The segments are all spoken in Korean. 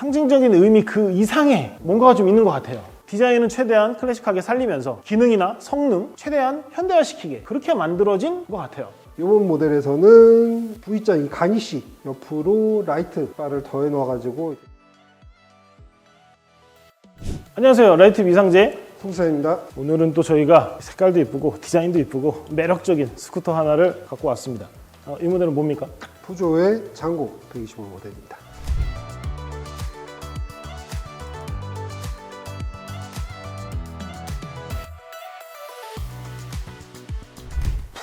상징적인 의미 그 이상의 뭔가가 좀 있는 것 같아요. 디자인은 최대한 클래식하게 살리면서 기능이나 성능 최대한 현대화시키게 그렇게 만들어진 것 같아요. 이번 모델에서는 V자 이 가니쉬 옆으로 라이트 바를 더해 놓아가지고. 안녕하세요, 라이트 이상재 송사입니다. 오늘은 또 저희가 색깔도 이쁘고 디자인도 이쁘고 매력적인 스쿠터 하나를 갖고 왔습니다. 이 모델은 뭡니까? 푸조의 장고 125 모델입니다.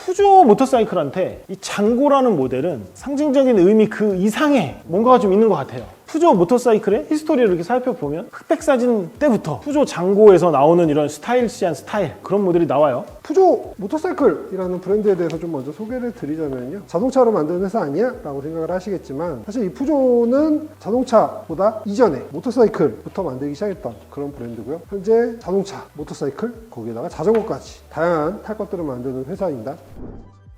푸조 모터사이클한테 이 장고라는 모델은 상징적인 의미 그 이상의 뭔가가 좀 있는 것 같아요. 푸조 모터사이클의 히스토리를 이렇게 살펴보면 흑백 사진 때부터 푸조 장고에서 나오는 이런 스타일시한 스타일, 그런 모델이 나와요. 푸조 모터사이클이라는 브랜드에 대해서 좀 먼저 소개를 드리자면요, 자동차로 만드는 회사 아니야? 라고 생각을 하시겠지만, 사실 이 푸조는 자동차보다 이전에 모터사이클부터 만들기 시작했던 그런 브랜드고요. 현재 자동차, 모터사이클, 거기에다가 자전거까지 다양한 탈 것들을 만드는 회사입니다.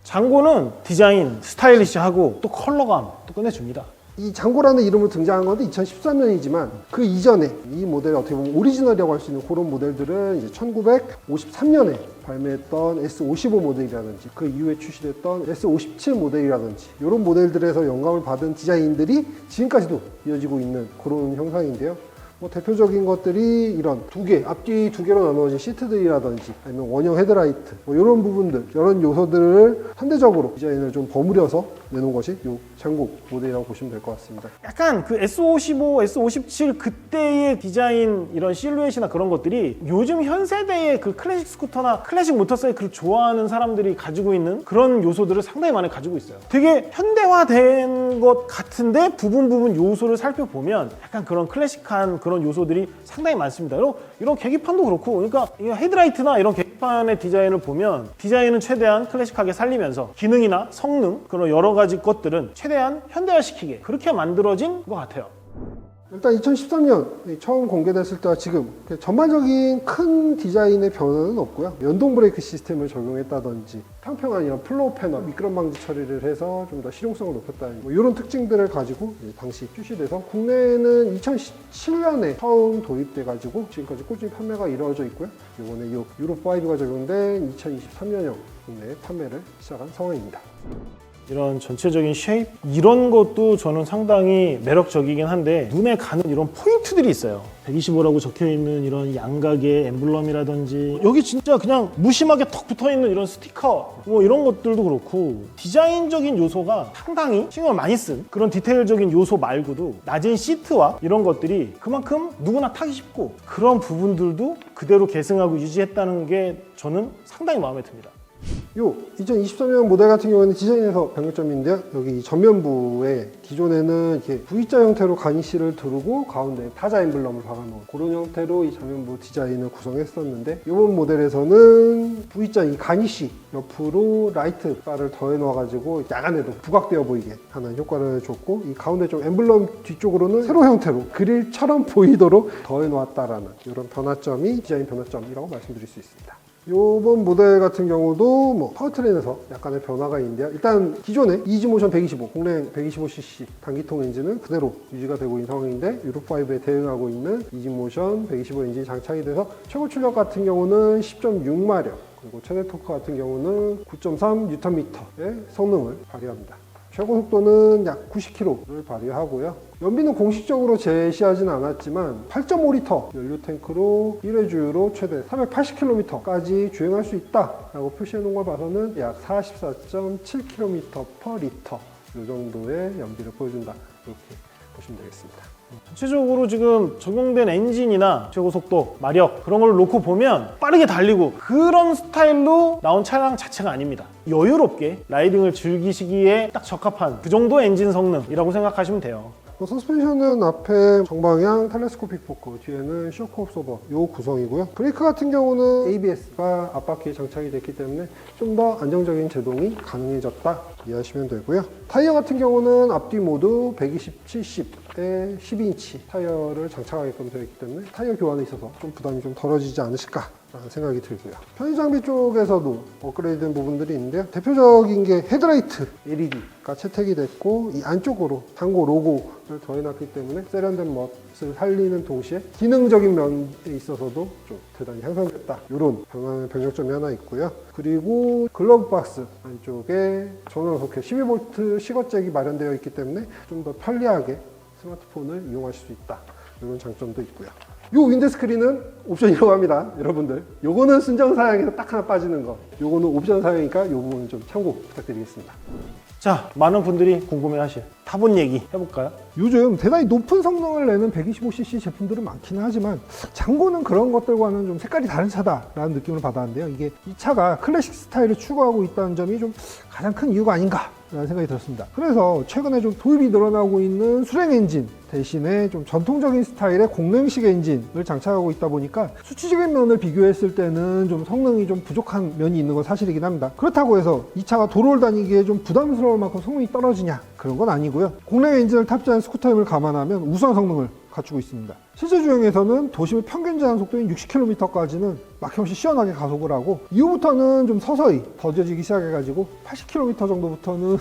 장고는 디자인, 스타일리시하고 또 컬러감 또 끝내줍니다. 이 장고라는 이름으로 등장한 건데 2013년이지만 그 이전에 이 모델이 어떻게 보면 오리지널이라고 할 수 있는 그런 모델들은 이제 1953년에 발매했던 S55 모델이라든지 그 이후에 출시됐던 S57 모델이라든지 이런 모델들에서 영감을 받은 디자인들이 지금까지도 이어지고 있는 그런 형상인데요. 뭐 대표적인 것들이 이런 두 개, 앞뒤 두 개로 나누어진 시트들이라든지 아니면 원형 헤드라이트, 뭐 이런 부분들, 이런 요소들을 현대적으로 디자인을 좀 버무려서 내놓은 것이 이 장고 모델이라고 보시면 될 것 같습니다. 약간 그 S55, S57 그때의 디자인 이런 실루엣이나 그런 것들이 요즘 현 세대의 그 클래식 스쿠터나 클래식 모터사이클을 좋아하는 사람들이 가지고 있는 그런 요소들을 상당히 많이 가지고 있어요. 되게 현대화된 것 같은데 부분 요소를 살펴보면 약간 그런 클래식한 그런 요소들이 상당히 많습니다. 이런 계기판도 그렇고, 그러니까 헤드라이트나 이런 계기판의 디자인을 보면 디자인은 최대한 클래식하게 살리면서 기능이나 성능, 그런 여러 가지 것들은 최대한 현대화시키게 그렇게 만들어진 것 같아요. 일단 2013년 처음 공개됐을 때와 지금 전반적인 큰 디자인의 변화는 없고요. 연동 브레이크 시스템을 적용했다든지 평평한 이런 플로우 패널, 미끄럼 방지 처리를 해서 좀 더 실용성을 높였다는 뭐 이런 특징들을 가지고 당시 출시돼서 국내에는 2017년에 처음 도입돼가지고 지금까지 꾸준히 판매가 이루어져 있고요. 이번에 유로5가 적용된 2023년형 국내에 판매를 시작한 상황입니다. 이런 전체적인 쉐입 이런 것도 저는 상당히 매력적이긴 한데 눈에 가는 이런 포인트들이 있어요. 125라고 적혀있는 이런 양각의 엠블럼이라든지 여기 진짜 그냥 무심하게 턱 붙어있는 이런 스티커 뭐 이런 것들도 그렇고 디자인적인 요소가 상당히 신경을 많이 쓴 그런 디테일적인 요소 말고도 낮은 시트와 이런 것들이 그만큼 누구나 타기 쉽고 그런 부분들도 그대로 계승하고 유지했다는 게 저는 상당히 마음에 듭니다. 요 2023년 모델 같은 경우는 디자인에서 변경점인데요. 여기 전면부에 기존에는 이렇게 V자 형태로 가니쉬를 두르고 가운데 타자 엠블럼을 박아놓은 그런 형태로 이 전면부 디자인을 구성했었는데, 이번 모델에서는 V자 이 가니쉬 옆으로 라이트 바를 더해 놓아가지고 야간에도 부각되어 보이게 하는 효과를 줬고, 이 가운데 좀 엠블럼 뒤쪽으로는 세로 형태로 그릴처럼 보이도록 더해 놓았다라는 이런 변화점이 디자인 변화점이라고 말씀드릴 수 있습니다. 이번 모델 같은 경우도 뭐 파워트레인에서 약간의 변화가 있는데요. 일단 기존의 이지모션 125, 공랭 125cc 단기통 엔진은 그대로 유지가 되고 있는 상황인데, 유로5에 대응하고 있는 이지모션 125 엔진이 장착이 돼서 최고 출력 같은 경우는 10.6마력, 그리고 최대 토크 같은 경우는 9.3Nm의 성능을 발휘합니다. 최고 속도는 약 90km를 발휘하고요. 연비는 공식적으로 제시하진 않았지만 8.5L 연료 탱크로 1회 주유로 최대 380km까지 주행할 수 있다라고 표시해 놓은 걸 봐서는 약 44.7km/리터 이 정도의 연비를 보여준다, 이렇게 보시면 되겠습니다. 전체적으로 지금 적용된 엔진이나 최고속도, 마력 그런 걸 놓고 보면 빠르게 달리고 그런 스타일로 나온 차량 자체가 아닙니다. 여유롭게 라이딩을 즐기시기에 딱 적합한 그 정도 엔진 성능이라고 생각하시면 돼요. 서스펜션은 앞에 정방향 텔레스코픽 포크, 뒤에는 쇼크 옵서버 요 구성이고요. 브레이크 같은 경우는 ABS가 앞바퀴에 장착이 됐기 때문에 좀 더 안정적인 제동이 가능해졌다, 이해하시면 되고요. 타이어 같은 경우는 앞뒤 모두 120, 70에 12인치 타이어를 장착하게끔 되어 있기 때문에 타이어 교환에 있어서 좀 부담이 좀 덜어지지 않으실까 라는 생각이 들고요. 편의 장비 쪽에서도 업그레이드된 부분들이 있는데요. 대표적인 게 헤드라이트 LED가 채택이 됐고 이 안쪽으로 장고 로고를 더해놨기 때문에 세련된 멋을 살리는 동시에 기능적인 면에 있어서도 좀 대단히 향상됐다. 이런 변경점이 하나 있고요. 그리고 글러브 박스 안쪽에 전원 소켓 12V 시거잭이 마련되어 있기 때문에 좀 더 편리하게 스마트폰을 이용하실 수 있다. 이런 장점도 있고요. 요 윈드스크린은 옵션이라고 합니다. 여러분들 요거는 순정 사양에서 딱 하나 빠지는 거, 요거는 옵션 사양이니까 요 부분 좀 참고 부탁드리겠습니다. 자, 많은 분들이 궁금해하실 타본 얘기 해볼까요? 요즘 대단히 높은 성능을 내는 125cc 제품들은 많기는 하지만 장고는 그런 것들과는 좀 색깔이 다른 차다라는 느낌을 받았는데요. 이게 이 차가 클래식 스타일을 추구하고 있다는 점이 좀 가장 큰 이유가 아닌가 라는 생각이 들었습니다. 그래서 최근에 좀 도입이 늘어나고 있는 수랭 엔진 대신에 좀 전통적인 스타일의 공랭식 엔진을 장착하고 있다 보니까 수치적인 면을 비교했을 때는 좀 성능이 좀 부족한 면이 있는 건 사실이긴 합니다. 그렇다고 해서 이 차가 도로를 다니기에 좀 부담스러울 만큼 성능이 떨어지냐? 그런 건 아니고요. 공랭 엔진을 탑재한 스쿠터임을 감안하면 우수한 성능을 갖추고 있습니다. 실제 주행에서는 도심의 평균 제한 속도인 60km까지는 막힘없이 시원하게 가속을 하고 이후부터는 좀 서서히 더뎌지기 시작해가지고 80km 정도부터는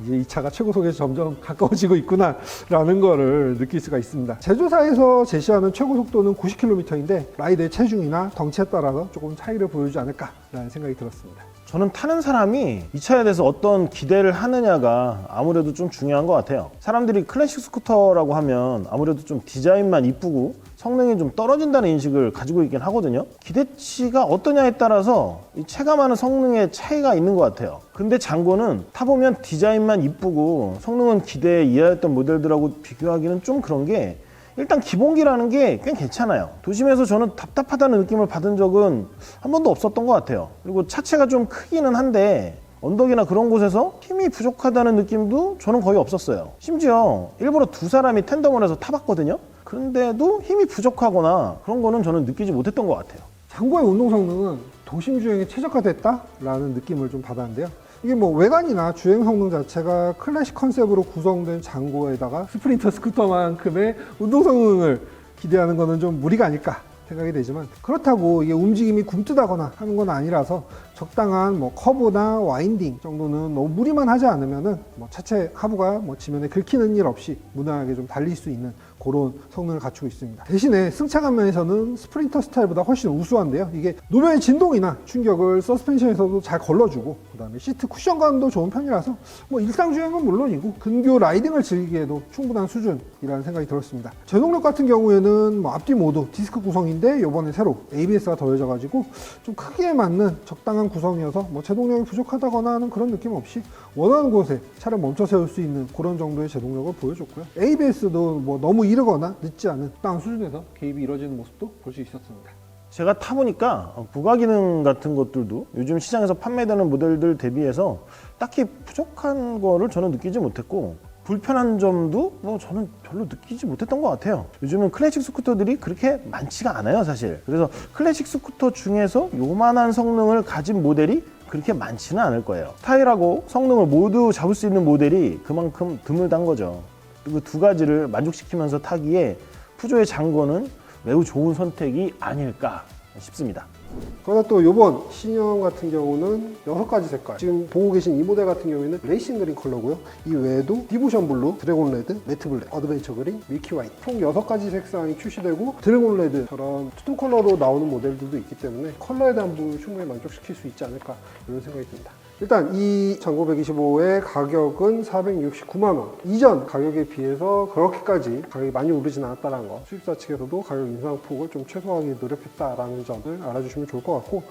이제 이 차가 최고속에 점점 가까워지고 있구나 라는 거를 느낄 수가 있습니다. 제조사에서 제시하는 최고 속도는 90km인데 라이더의 체중이나 덩치에 따라서 조금 차이를 보여주지 않을까 라는 생각이 들었습니다. 저는 타는 사람이 이 차에 대해서 어떤 기대를 하느냐가 아무래도 좀 중요한 것 같아요. 사람들이 클래식 스쿠터라고 하면 아무래도 좀 디자인만 이쁘고 성능이 좀 떨어진다는 인식을 가지고 있긴 하거든요. 기대치가 어떠냐에 따라서 이 체감하는 성능의 차이가 있는 것 같아요. 근데 장고는 타보면 디자인만 이쁘고 성능은 기대에 이하였던 모델들하고 비교하기는 좀 그런 게 일단 기본기라는 게 꽤 괜찮아요. 도심에서 저는 답답하다는 느낌을 받은 적은 한 번도 없었던 것 같아요. 그리고 차체가 좀 크기는 한데 언덕이나 그런 곳에서 힘이 부족하다는 느낌도 저는 거의 없었어요. 심지어 일부러 두 사람이 텐덤을 해서 타봤거든요. 그런데도 힘이 부족하거나 그런 거는 저는 느끼지 못했던 것 같아요. 장고의 운동 성능은 도심 주행에 최적화됐다라는 느낌을 좀 받았는데요. 이게 뭐 외관이나 주행 성능 자체가 클래식 컨셉으로 구성된 장고에다가 스프린터 스쿠터만큼의 운동 성능을 기대하는 거는 좀 무리가 아닐까 생각이 되지만 그렇다고 이게 움직임이 굼뜨다거나 하는 건 아니라서 적당한 뭐 커브나 와인딩 정도는 너무 무리만 하지 않으면은 뭐 차체 하부가 뭐 지면에 긁히는 일 없이 무난하게 좀 달릴 수 있는 그런 성능을 갖추고 있습니다. 대신에 승차감 면에서는 스프린터 스타일보다 훨씬 우수한데요. 이게 노면의 진동이나 충격을 서스펜션에서도 잘 걸러주고 그다음에 시트 쿠션감도 좋은 편이라서 뭐 일상 주행은 물론이고 근교 라이딩을 즐기기에도 충분한 수준이라는 생각이 들었습니다. 제동력 같은 경우에는 뭐 앞뒤 모두 디스크 구성인데 이번에 새로 ABS가 더해져 가지고 좀 크기에 맞는 적당한 구성이어서 뭐 제동력이 부족하다거나 하는 그런 느낌 없이 원하는 곳에 차를 멈춰 세울 수 있는 그런 정도의 제동력을 보여줬고요. ABS도 뭐 너무 이르거나 늦지 않은 적당한 수준에서 개입이 이루어지는 모습도 볼 수 있었습니다. 제가 타보니까 부가 기능 같은 것들도 요즘 시장에서 판매되는 모델들 대비해서 딱히 부족한 거를 저는 느끼지 못했고 불편한 점도 뭐 저는 별로 느끼지 못했던 것 같아요. 요즘은 클래식 스쿠터들이 그렇게 많지가 않아요, 사실. 그래서 클래식 스쿠터 중에서 요만한 성능을 가진 모델이 그렇게 많지는 않을 거예요. 스타일하고 성능을 모두 잡을 수 있는 모델이 그만큼 드물단 거죠. 그리고 두 가지를 만족시키면서 타기에 푸조의 장고는 매우 좋은 선택이 아닐까 싶습니다. 그러나 또 이번 신형 같은 경우는 6가지 색깔, 지금 보고 계신 이 모델 같은 경우에는 레이싱 그린 컬러고요. 이 외에도 디보션 블루, 드래곤 레드, 매트 블랙, 어드벤처 그린, 밀키 화이트 총 6가지 색상이 출시되고 드래곤 레드처럼 투톤 컬러로 나오는 모델들도 있기 때문에 컬러에 대한 부분을 충분히 만족시킬 수 있지 않을까 이런 생각이 듭니다. 일단 이 장고 125의 가격은 469만 원. 이전 가격에 비해서 그렇게까지 가격이 많이 오르진 않았다는 거. 수입사 측에서도 가격 인상폭을 좀 최소화하기 노력했다라는 점을 알아주시면 좋을 것 같고,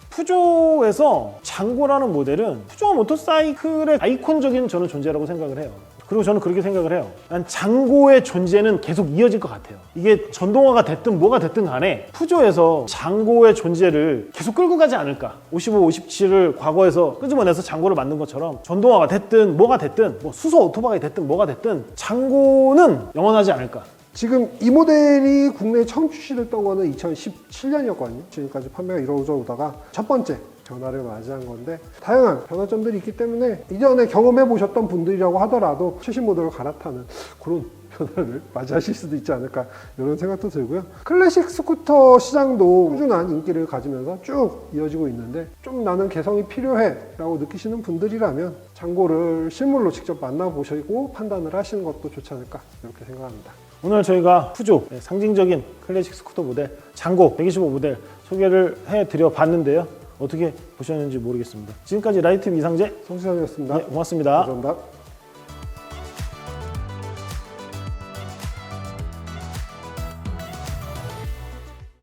푸조에서 장고라는 모델은 푸조 모터사이클의 아이콘적인 저는 존재라고 생각을 해요. 그리고 저는 그렇게 생각을 해요. 난 장고의 존재는 계속 이어질 것 같아요. 이게 전동화가 됐든 뭐가 됐든 간에 푸조에서 장고의 존재를 계속 끌고 가지 않을까. 55, 57을 과거에서 끄집어내서 장고를 만든 것처럼 전동화가 됐든 뭐가 됐든 뭐 수소 오토바이 됐든 뭐가 됐든 장고는 영원하지 않을까. 지금 이 모델이 국내에 처음 출시됐던 거는 2017년이었거든요. 지금까지 판매가 이루어져 오다가 첫 번째 변화를 맞이한 건데 다양한 변화점들이 있기 때문에 이전에 경험해 보셨던 분들이라고 하더라도 최신 모델로 갈아타는 그런 변화를 맞이하실 수도 있지 않을까 이런 생각도 들고요. 클래식 스쿠터 시장도 꾸준한 인기를 가지면서 쭉 이어지고 있는데 좀 나는 개성이 필요해 라고 느끼시는 분들이라면 장고를 실물로 직접 만나보시고 판단을 하시는 것도 좋지 않을까 이렇게 생각합니다. 오늘 저희가 푸조 상징적인 클래식 스쿠터 모델 장고 125 모델 소개를 해드려 봤는데요. 어떻게 보셨는지 모르겠습니다. 지금까지 라이트 이상재 송시선이었습니다. 네, 고맙습니다. 감사합니다.